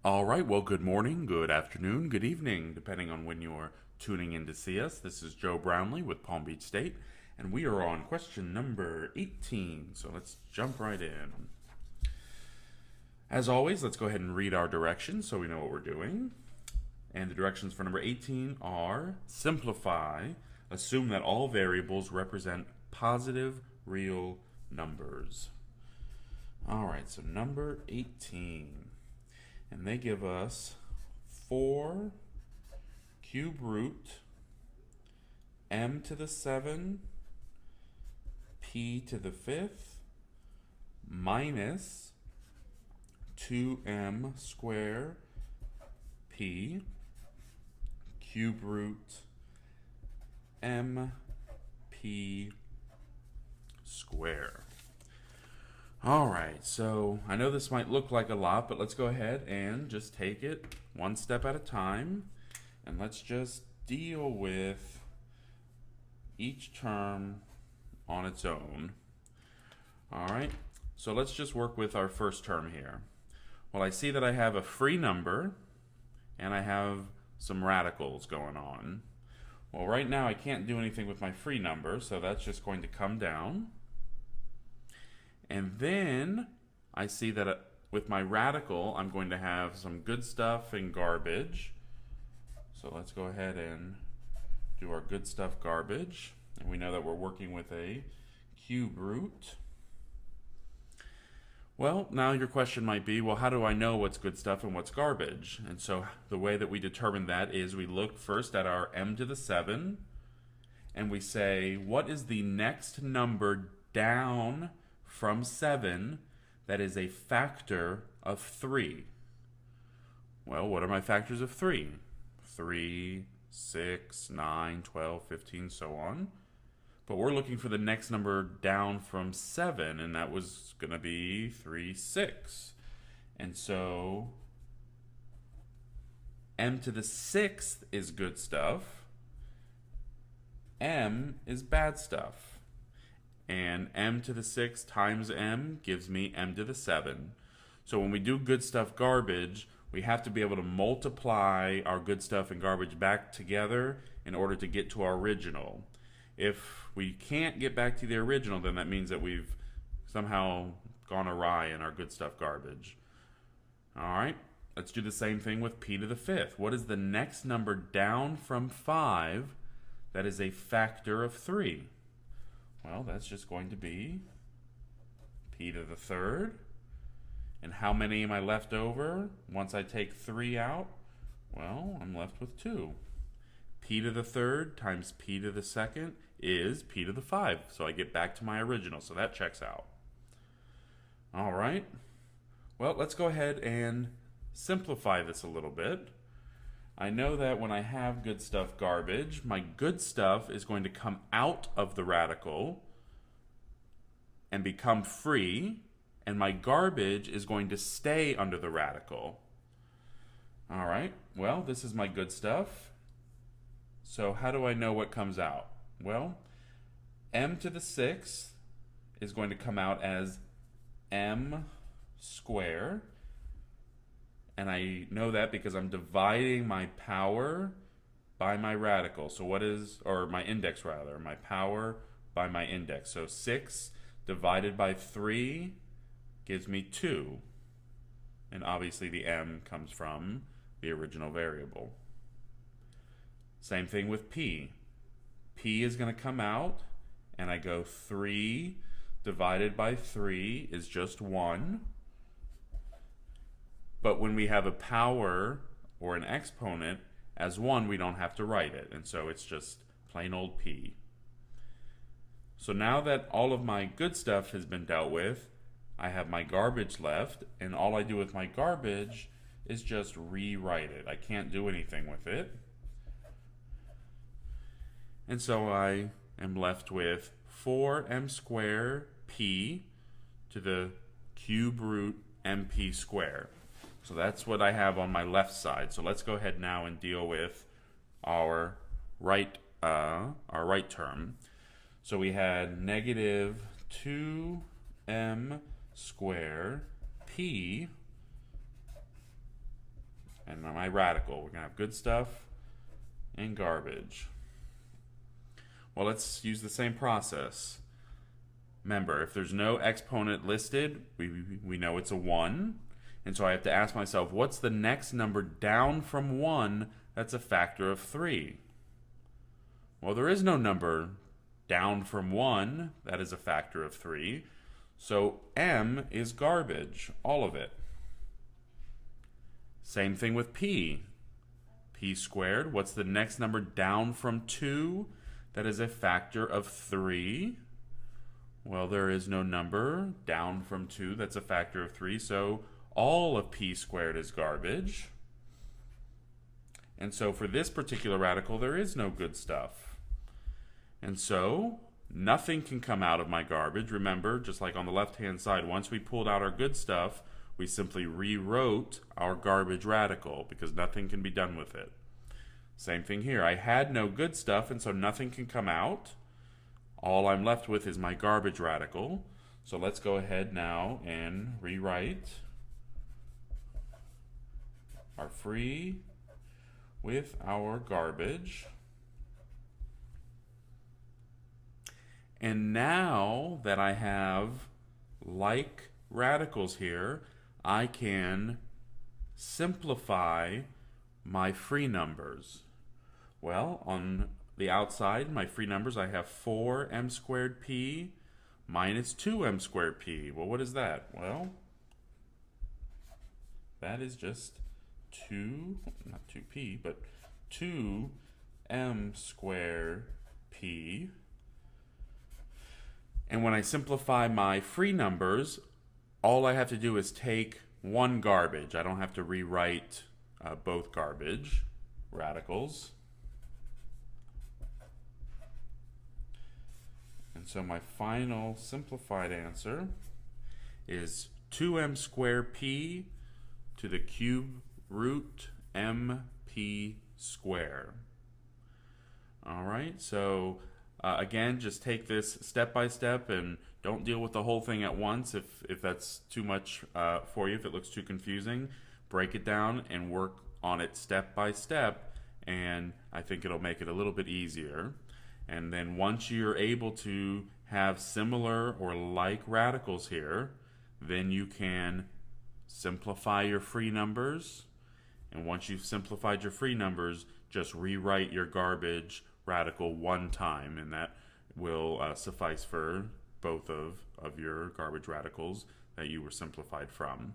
All right, well, good morning, good afternoon, good evening, depending on when you're tuning in to see us. This is Joe Brownlee with Palm Beach State, and we are on question number 18. So let's jump right in. As always, let's go ahead and read our directions so we know what we're doing. And the directions for number 18 are simplify, assume that all variables represent positive real numbers. All right, so number 18. And they give us 4 cube root m to the 7 p to the 5th minus 2m square p cube root m p square. All right, so I know this might look like a lot, but let's go ahead and just take it one step at a time, and let's just deal with each term on its own. All right, so let's just work with our first term here. Well, I see that I have a free number, and I have some radicals going on. Well, right now I can't do anything with my free number, so that's just going to come down. And then I see that with my radical, I'm going to have some good stuff and garbage. So let's go ahead and do our good stuff garbage. And we know that we're working with a cube root. Well, now your question might be, well, how do I know what's good stuff and what's garbage? And so the way that we determine that is we look first at our m to the 7, and we say, what is the next number down from 7 that is a factor of 3? Well, what are my factors of 3? 3, 6, 9, 12, 15, so on. But we're looking for the next number down from 7, and that was going to be 3, 6. And so m to the 6th is good stuff. M is bad stuff. And m to the 6th times m gives me m to the 7. So when we do good stuff garbage, we have to be able to multiply our good stuff and garbage back together in order to get to our original. If we can't get back to the original, then that means that we've somehow gone awry in our good stuff garbage. All right, let's do the same thing with p to the 5th. What is the next number down from 5 that is a factor of 3? Well, that's just going to be p to the 3rd. And how many am I left over once I take 3 out? Well, I'm left with 2. P to the 3rd times p to the 2nd is p to the 5. So I get back to my original, so that checks out. All right. Well, let's go ahead and simplify this a little bit. I know that when I have good stuff garbage, my good stuff is going to come out of the radical and become free, and my garbage is going to stay under the radical. All right, well, this is my good stuff. So how do I know what comes out? Well, m to the 6th is going to come out as m squared. And I know that because I'm dividing my power by my radical. So what is, or my index rather, my power by my index. So 6 divided by 3 gives me 2. And obviously the m comes from the original variable. Same thing with p. P is going to come out, and I go 3 divided by 3 is just 1. But when we have a power or an exponent as 1, we don't have to write it. And so it's just plain old p. So now that all of my good stuff has been dealt with, I have my garbage left. And all I do with my garbage is just rewrite it. I can't do anything with it. And so I am left with 4m squared p to the cube root mp squared. So that's what I have on my left side. So let's go ahead now and deal with our right term. So we had negative 2m squared p and my radical. We're going to have good stuff and garbage. Well, let's use the same process. Remember, if there's no exponent listed, we know it's a 1. And so I have to ask myself, what's the next number down from 1 that's a factor of 3? Well, there is no number down from 1 that is a factor of 3. So m is garbage, all of it. Same thing with p. P squared, what's the next number down from 2 that is a factor of 3? Well, there is no number down from 2 that's a factor of 3, so all of p squared is garbage. And so for this particular radical, there is no good stuff. And so nothing can come out of my garbage. Remember, just like on the left-hand side, once we pulled out our good stuff, we simply rewrote our garbage radical because nothing can be done with it. Same thing here. I had no good stuff, and so nothing can come out. All I'm left with is my garbage radical. So let's go ahead now and rewrite our free with our garbage. And now that I have like radicals here, I can simplify my free numbers. Well, on the outside, my free numbers, I have 4m squared p minus 2m squared p. Well, what is that? Well, that is just not 2p, but 2m squared p. And when I simplify my free numbers, all I have to do is take one garbage. I don't have to rewrite both garbage radicals. And so my final simplified answer is 2m squared p to the cube root mp square. All right, so again, just take this step by step and don't deal with the whole thing at once if that's too much for you, if it looks too confusing. Break it down and work on it step by step, and I think it'll make it a little bit easier. And then once you're able to have similar or like radicals here, then you can simplify your free numbers. And once you've simplified your free numbers, just rewrite your garbage radical one time, and that will suffice for both of your garbage radicals that you were simplified from.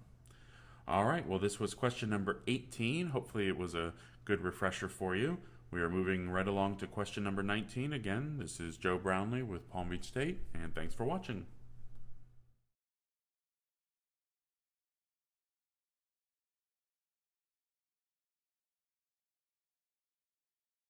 All right, well, this was question number 18. Hopefully it was a good refresher for you. We are moving right along to question number 19. Again, this is Joe Brownlee with Palm Beach State, and thanks for watching.